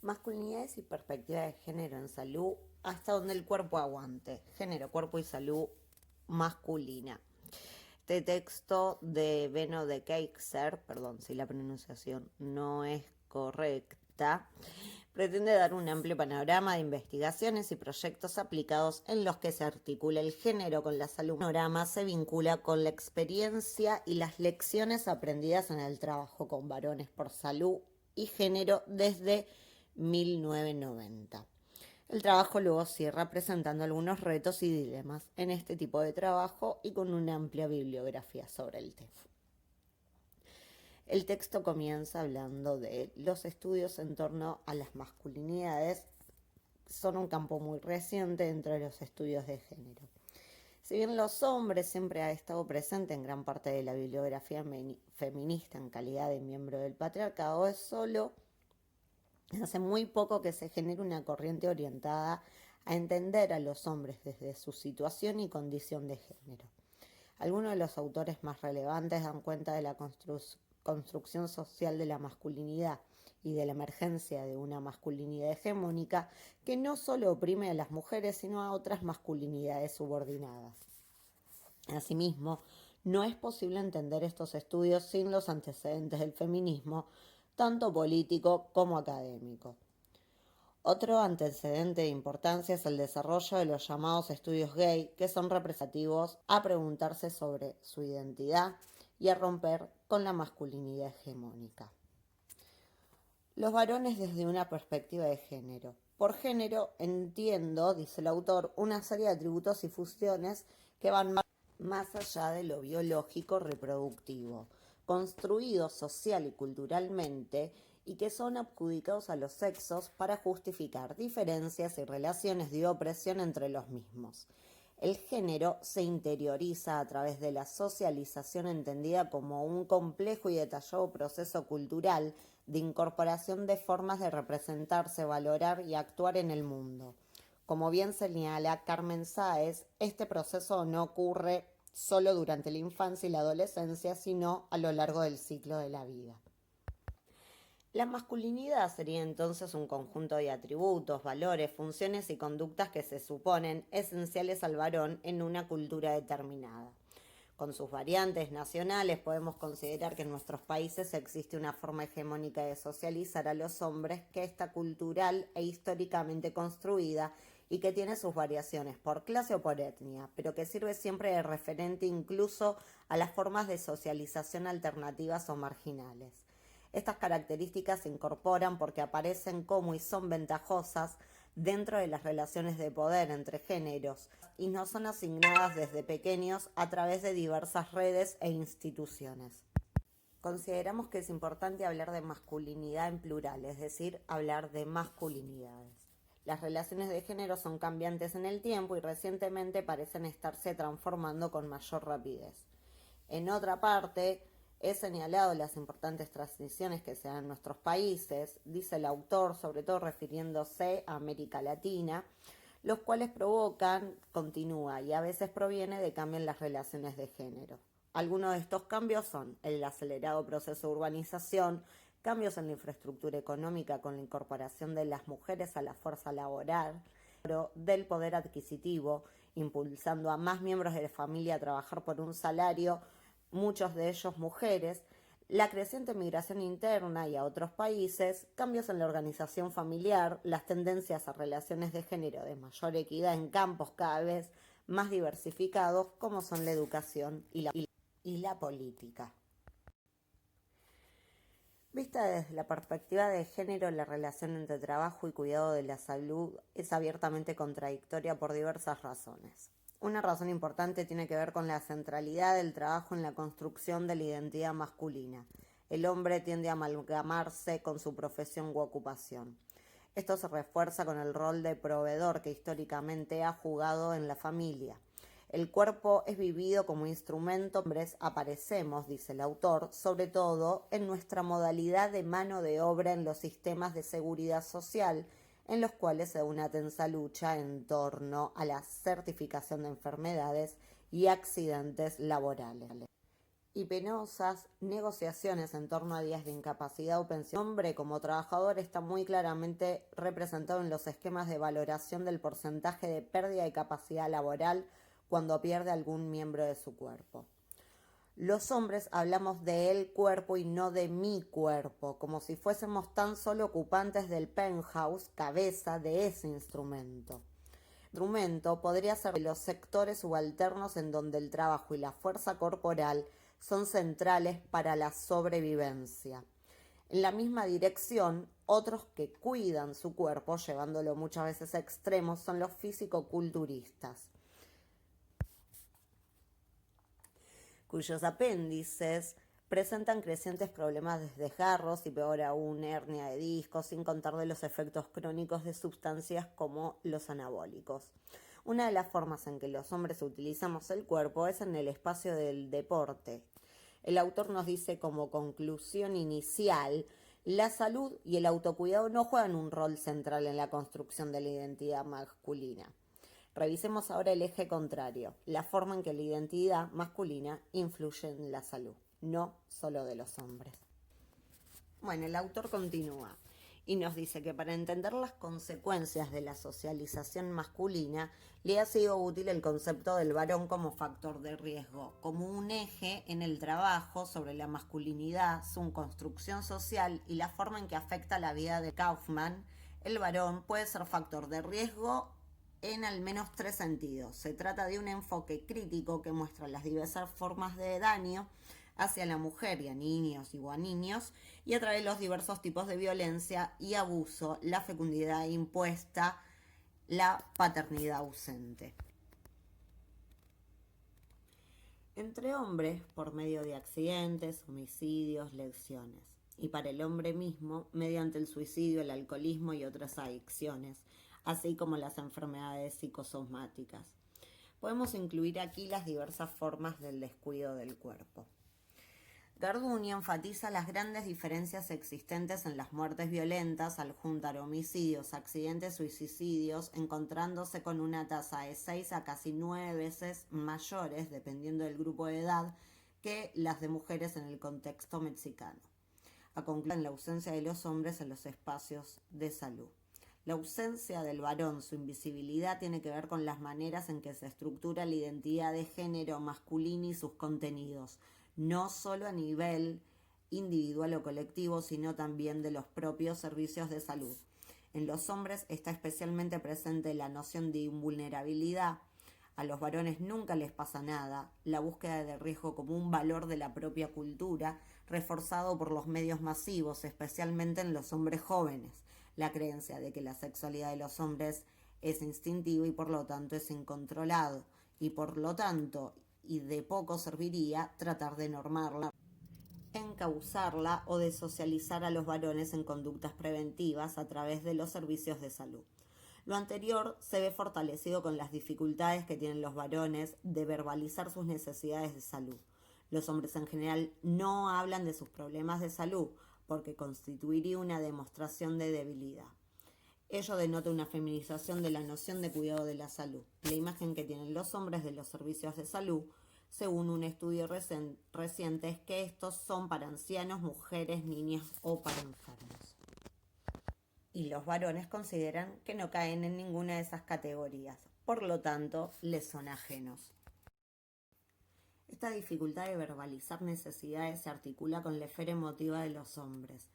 Masculinidades y perspectivas de género en salud hasta donde el cuerpo aguante. Género, cuerpo y salud masculina. Este texto de Benno de Keyser, perdón si la pronunciación no es correcta, pretende dar un amplio panorama de investigaciones y proyectos aplicados en los que se articula el género con la salud. El panorama se vincula con la experiencia y las lecciones aprendidas en el trabajo con varones por salud y género desde 1990. El trabajo luego cierra presentando algunos retos y dilemas en este tipo de trabajo y con una amplia bibliografía sobre el tema. El texto comienza hablando de los estudios en torno a las masculinidades. Son un campo muy reciente dentro de los estudios de género. Si bien los hombres siempre ha estado presente en gran parte de la bibliografía feminista en calidad de miembro del patriarcado, es solo hace muy poco que se genera una corriente orientada a entender a los hombres desde su situación y condición de género. Algunos de los autores más relevantes dan cuenta de la construcción social de la masculinidad y de la emergencia de una masculinidad hegemónica que no solo oprime a las mujeres, sino a otras masculinidades subordinadas. Asimismo, no es posible entender estos estudios sin los antecedentes del feminismo, tanto político como académico. Otro antecedente de importancia es el desarrollo de los llamados estudios gay, que son representativos a preguntarse sobre su identidad y a romper con la masculinidad hegemónica. Los varones desde una perspectiva de género. Por género entiendo, dice el autor, una serie de atributos y funciones que van más allá de lo biológico reproductivo, construidos social y culturalmente y que son adjudicados a los sexos para justificar diferencias y relaciones de opresión entre los mismos. El género se interioriza a través de la socialización entendida como un complejo y detallado proceso cultural de incorporación de formas de representarse, valorar y actuar en el mundo. Como bien señala Carmen Sáez, este proceso no ocurre solo durante la infancia y la adolescencia, sino a lo largo del ciclo de la vida. La masculinidad sería entonces un conjunto de atributos, valores, funciones y conductas que se suponen esenciales al varón en una cultura determinada. Con sus variantes nacionales podemos considerar que en nuestros países existe una forma hegemónica de socializar a los hombres que está cultural e históricamente construida y que tiene sus variaciones por clase o por etnia, pero que sirve siempre de referente incluso a las formas de socialización alternativas o marginales. Estas características se incorporan porque aparecen como y son ventajosas dentro de las relaciones de poder entre géneros y no son asignadas desde pequeños a través de diversas redes e instituciones. Consideramos que es importante hablar de masculinidad en plural, es decir, hablar de masculinidades. Las relaciones de género son cambiantes en el tiempo y recientemente parecen estarse transformando con mayor rapidez. En otra parte, he señalado las importantes transiciones que se dan en nuestros países, dice el autor, sobre todo refiriéndose a América Latina, los cuales provocan, continúa, y a veces proviene de cambios en las relaciones de género. Algunos de estos cambios son el acelerado proceso de urbanización, cambios en la infraestructura económica con la incorporación de las mujeres a la fuerza laboral, del poder adquisitivo, impulsando a más miembros de la familia a trabajar por un salario, muchos de ellos mujeres, la creciente migración interna y a otros países, cambios en la organización familiar, las tendencias a relaciones de género de mayor equidad en campos cada vez más diversificados como son la educación y la política. Vista desde la perspectiva de género, la relación entre trabajo y cuidado de la salud es abiertamente contradictoria por diversas razones. Una razón importante tiene que ver con la centralidad del trabajo en la construcción de la identidad masculina. El hombre tiende a amalgamarse con su profesión u ocupación. Esto se refuerza con el rol de proveedor que históricamente ha jugado en la familia. El cuerpo es vivido como instrumento, hombres aparecemos, dice el autor, sobre todo en nuestra modalidad de mano de obra en los sistemas de seguridad social, en los cuales se da una tensa lucha en torno a la certificación de enfermedades y accidentes laborales. y penosas negociaciones en torno a días de incapacidad o pensión. El hombre como trabajador está muy claramente representado en los esquemas de valoración del porcentaje de pérdida de capacidad laboral cuando pierde algún miembro de su cuerpo. Los hombres hablamos de el cuerpo y no de mi cuerpo, como si fuésemos tan solo ocupantes del penthouse, cabeza de ese instrumento. El instrumento podría ser de los sectores subalternos en donde el trabajo y la fuerza corporal son centrales para la sobrevivencia. En la misma dirección, otros que cuidan su cuerpo, llevándolo muchas veces a extremos, son los físico-culturistas, cuyos apéndices presentan crecientes problemas de desgarros y peor aún hernia de discos, sin contar de los efectos crónicos de sustancias como los anabólicos. Una de las formas en que los hombres utilizamos el cuerpo es en el espacio del deporte. El autor nos dice como conclusión inicial, la salud y el autocuidado no juegan un rol central en la construcción de la identidad masculina. Revisemos ahora el eje contrario, la forma en que la identidad masculina influye en la salud, no solo de los hombres. Bueno, el autor continúa y nos dice que para entender las consecuencias de la socialización masculina le ha sido útil el concepto del varón como factor de riesgo, como un eje en el trabajo sobre la masculinidad, su construcción social y la forma en que afecta la vida de Kaufman. El varón puede ser factor de riesgo en al menos 3 sentidos. Se trata de un enfoque crítico que muestra las diversas formas de daño hacia la mujer y a niños y a través de los diversos tipos de violencia y abuso, la fecundidad impuesta, la paternidad ausente. Entre hombres, por medio de accidentes, homicidios, lesiones. Y para el hombre mismo, mediante el suicidio, el alcoholismo y otras adicciones, así como las enfermedades psicosomáticas. Podemos incluir aquí las diversas formas del descuido del cuerpo. Garduño enfatiza las grandes diferencias existentes en las muertes violentas al juntar homicidios, accidentes o suicidios, encontrándose con una tasa de 6 a casi 9 veces mayores, dependiendo del grupo de edad, que las de mujeres en el contexto mexicano. A concluir, la ausencia de los hombres en los espacios de salud. La ausencia del varón, su invisibilidad, tiene que ver con las maneras en que se estructura la identidad de género masculino y sus contenidos, no solo a nivel individual o colectivo, sino también de los propios servicios de salud. En los hombres está especialmente presente la noción de invulnerabilidad. A los varones nunca les pasa nada, la búsqueda de riesgo como un valor de la propia cultura, reforzado por los medios masivos, especialmente en los hombres jóvenes. La creencia de que la sexualidad de los hombres es instintiva y por lo tanto es incontrolado, y por lo tanto, y de poco serviría tratar de normarla, encauzarla o de socializar a los varones en conductas preventivas a través de los servicios de salud. Lo anterior se ve fortalecido con las dificultades que tienen los varones de verbalizar sus necesidades de salud. Los hombres en general no hablan de sus problemas de salud, porque constituiría una demostración de debilidad. Ello denota una feminización de la noción de cuidado de la salud, la imagen que tienen los hombres de los servicios de salud, según un estudio reciente, es que estos son para ancianos, mujeres, niñas o para enfermos. Y los varones consideran que no caen en ninguna de esas categorías, por lo tanto, les son ajenos. Esta dificultad de verbalizar necesidades se articula con la esfera emotiva de los hombres.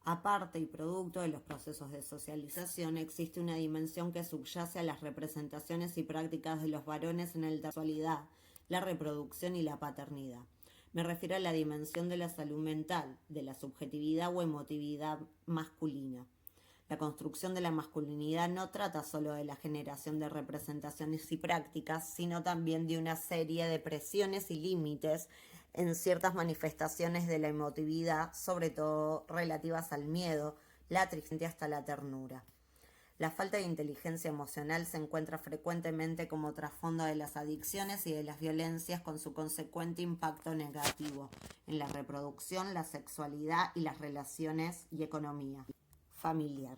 Aparte y producto de los procesos de socialización, existe una dimensión que subyace a las representaciones y prácticas de los varones en la sexualidad, la reproducción y la paternidad. Me refiero a la dimensión de la salud mental, de la subjetividad o emotividad masculina. La construcción de la masculinidad no trata solo de la generación de representaciones y prácticas, sino también de una serie de presiones y límites en ciertas manifestaciones de la emotividad, sobre todo relativas al miedo, la tristeza hasta la ternura. La falta de inteligencia emocional se encuentra frecuentemente como trasfondo de las adicciones y de las violencias, con su consecuente impacto negativo en la reproducción, la sexualidad y las relaciones y economía familiar.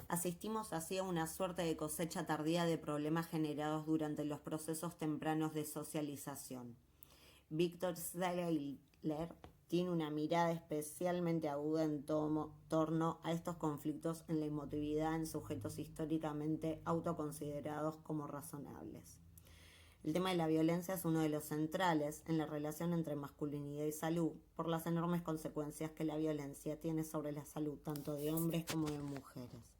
Asistimos así a una suerte de cosecha tardía de problemas generados durante los procesos tempranos de socialización. Víctor Seiler tiene una mirada especialmente aguda en torno a estos conflictos en la emotividad en sujetos históricamente autoconsiderados como razonables. El tema de la violencia es uno de los centrales en la relación entre masculinidad y salud, por las enormes consecuencias que la violencia tiene sobre la salud tanto de hombres como de mujeres.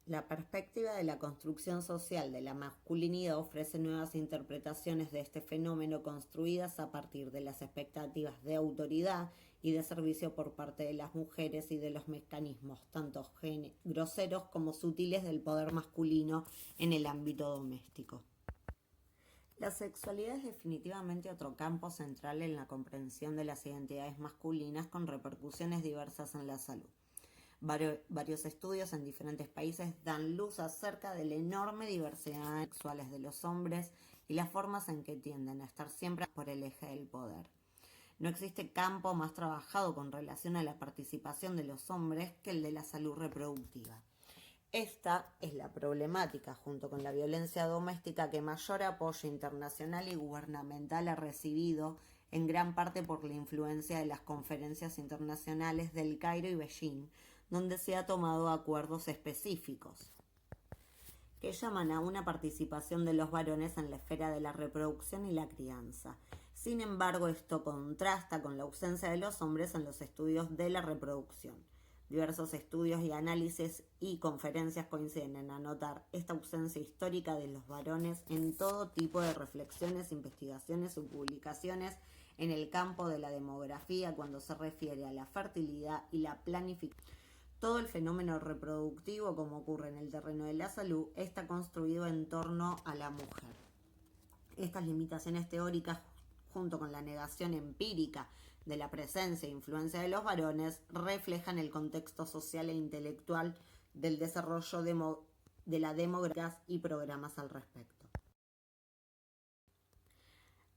La perspectiva de la construcción social de la masculinidad ofrece nuevas interpretaciones de este fenómeno construidas a partir de las expectativas de autoridad y de servicio por parte de las mujeres y de los mecanismos tanto groseros como sutiles del poder masculino en el ámbito doméstico. La sexualidad es definitivamente otro campo central en la comprensión de las identidades masculinas con repercusiones diversas en la salud. Varios estudios en diferentes países dan luz acerca de la enorme diversidad sexuales de los hombres y las formas en que tienden a estar siempre por el eje del poder. No existe campo más trabajado con relación a la participación de los hombres que el de la salud reproductiva. Esta es la problemática, junto con la violencia doméstica, que mayor apoyo internacional y gubernamental ha recibido, en gran parte por la influencia de las conferencias internacionales del Cairo y Beijing, donde se han tomado acuerdos específicos que llaman a una participación de los varones en la esfera de la reproducción y la crianza. Sin embargo, esto contrasta con la ausencia de los hombres en los estudios de la reproducción. Diversos estudios y análisis y conferencias coinciden en anotar esta ausencia histórica de los varones en todo tipo de reflexiones, investigaciones o publicaciones en el campo de la demografía cuando se refiere a la fertilidad y la planificación. Todo el fenómeno reproductivo, como ocurre en el terreno de la salud, está construido en torno a la mujer. Estas limitaciones teóricas, junto con la negación empírica de la presencia e influencia de los varones, reflejan el contexto social e intelectual del desarrollo de la demografía y programas al respecto.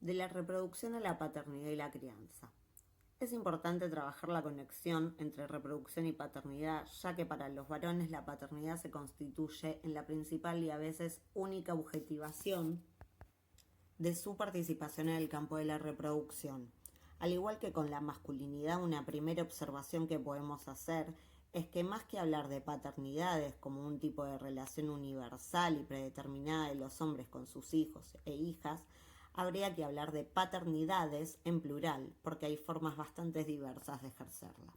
De la reproducción a la paternidad y la crianza. Es importante trabajar la conexión entre reproducción y paternidad, ya que para los varones la paternidad se constituye en la principal y a veces única objetivación de su participación en el campo de la reproducción. Al igual que con la masculinidad, una primera observación que podemos hacer es que más que hablar de paternidades como un tipo de relación universal y predeterminada de los hombres con sus hijos e hijas, habría que hablar de paternidades en plural, porque hay formas bastante diversas de ejercerla.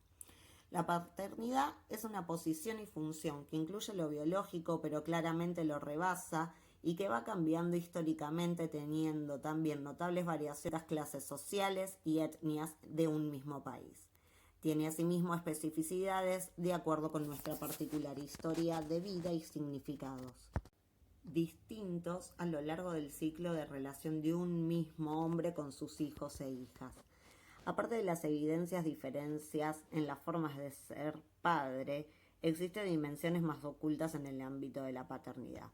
La paternidad es una posición y función que incluye lo biológico, pero claramente lo rebasa y que va cambiando históricamente, teniendo también notables variaciones en las clases sociales y etnias de un mismo país. Tiene asimismo especificidades de acuerdo con nuestra particular historia de vida y significados distintos a lo largo del ciclo de relación de un mismo hombre con sus hijos e hijas. Aparte de las evidencias diferencias en las formas de ser padre, existen dimensiones más ocultas en el ámbito de la paternidad.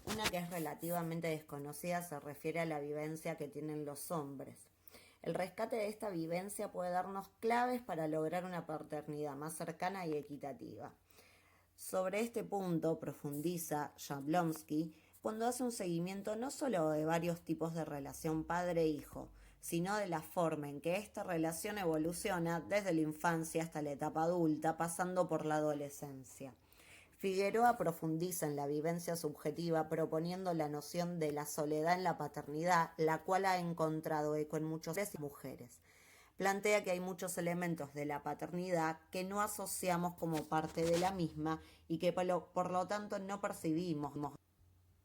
Una que es relativamente desconocida se refiere a la vivencia que tienen los hombres. El rescate de esta vivencia puede darnos claves para lograr una paternidad más cercana y equitativa. Sobre este punto profundiza Jablonski cuando hace un seguimiento no solo de varios tipos de relación padre-hijo, sino de la forma en que esta relación evoluciona desde la infancia hasta la etapa adulta, pasando por la adolescencia. Figueroa profundiza en la vivencia subjetiva proponiendo la noción de la soledad en la paternidad, la cual ha encontrado eco en muchos hombres y mujeres. Plantea que hay muchos elementos de la paternidad que no asociamos como parte de la misma y que por lo tanto no percibimos,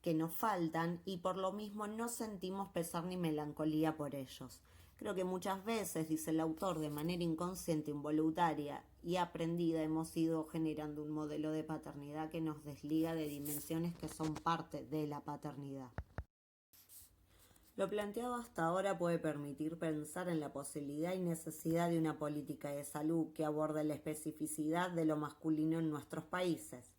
que nos faltan y por lo mismo no sentimos pesar ni melancolía por ellos. Creo que muchas veces, dice el autor, de manera inconsciente, involuntaria y aprendida hemos ido generando un modelo de paternidad que nos desliga de dimensiones que son parte de la paternidad. Lo planteado hasta ahora puede permitir pensar en la posibilidad y necesidad de una política de salud que aborde la especificidad de lo masculino en nuestros países.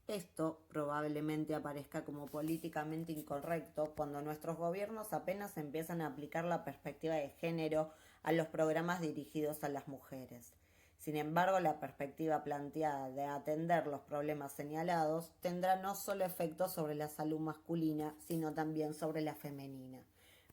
Esto probablemente aparezca como políticamente incorrecto cuando nuestros gobiernos apenas empiezan a aplicar la perspectiva de género a los programas dirigidos a las mujeres. Sin embargo, la perspectiva planteada de atender los problemas señalados tendrá no solo efectos sobre la salud masculina, sino también sobre la femenina.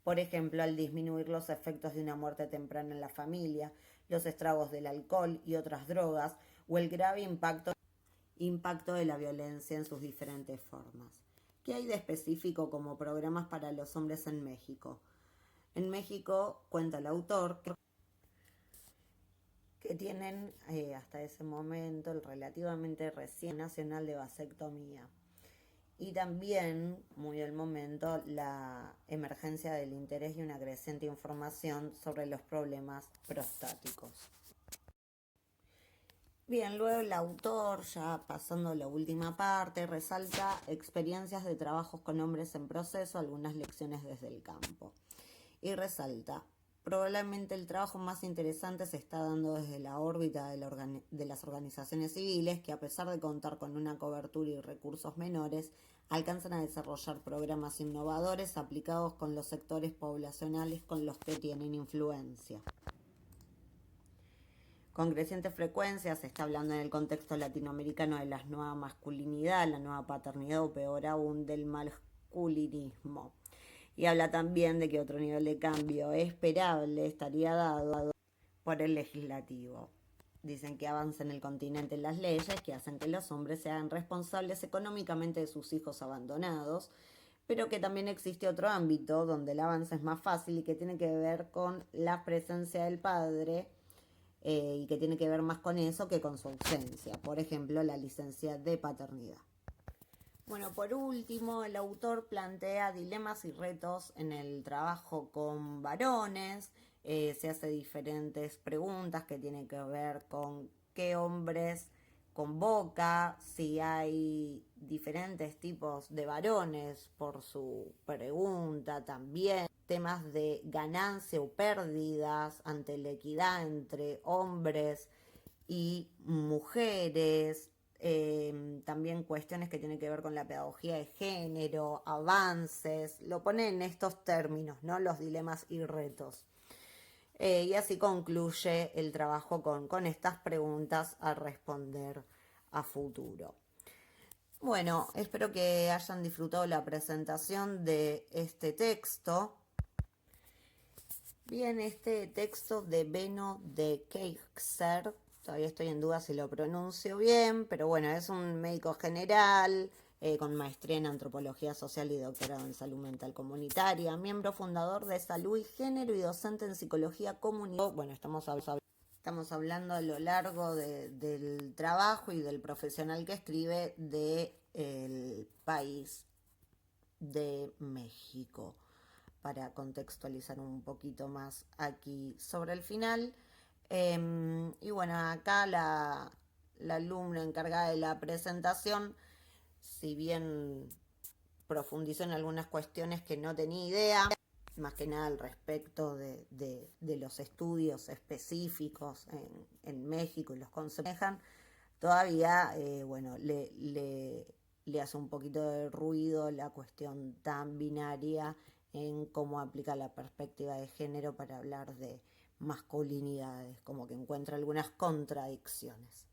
Por ejemplo, al disminuir los efectos de una muerte temprana en la familia, los estragos del alcohol y otras drogas, o el grave impacto de la violencia en sus diferentes formas. ¿Qué hay de específico como programas para los hombres en México? En México, cuenta el autor, que tienen hasta ese momento el relativamente recién nacional de vasectomía. Y también, muy al momento, la emergencia del interés y una creciente información sobre los problemas prostáticos. Bien, luego el autor, ya pasando a la última parte, resalta experiencias de trabajos con hombres en proceso, algunas lecciones desde el campo. Y resalta, probablemente el trabajo más interesante se está dando desde la órbita de las organizaciones civiles, que a pesar de contar con una cobertura y recursos menores, alcanzan a desarrollar programas innovadores aplicados con los sectores poblacionales con los que tienen influencia. Con creciente frecuencia se está hablando en el contexto latinoamericano de la nueva masculinidad, la nueva paternidad o peor aún del masculinismo. Y habla también de que otro nivel de cambio esperable estaría dado por el legislativo. Dicen que avanza en el continente las leyes que hacen que los hombres sean responsables económicamente de sus hijos abandonados, pero que también existe otro ámbito donde el avance es más fácil y que tiene que ver con la presencia del padre y que tiene que ver más con eso que con su ausencia. Por ejemplo, la licencia de paternidad. Bueno, por último, el autor plantea dilemas y retos en el trabajo con varones. Se hace diferentes preguntas que tienen que ver con qué hombres convoca, si hay diferentes tipos de varones por su pregunta también, temas de ganancia o pérdidas ante la equidad entre hombres y mujeres, también cuestiones que tienen que ver con la pedagogía de género, avances, lo pone en estos términos, ¿no? Los dilemas y retos. Y así concluye el trabajo con estas preguntas a responder a futuro. Bueno, espero que hayan disfrutado la presentación de este texto. Bien, este texto de Benno de Keyser, todavía estoy en duda si lo pronuncio bien, pero bueno, es un médico general con maestría en antropología social y doctorado en salud mental comunitaria, miembro fundador de Salud y Género y docente en psicología comunitaria. Bueno, estamos hablando a lo largo del trabajo y del profesional que escribe del país de México, para contextualizar un poquito más aquí sobre el final. Y bueno, acá la alumna encargada de la presentación, si bien profundizó en algunas cuestiones que no tenía idea, más que nada al respecto de los estudios específicos en México y los conceptos, todavía, bueno, le hace un poquito de ruido la cuestión tan binaria en cómo aplica la perspectiva de género para hablar de masculinidades, como que encuentra algunas contradicciones.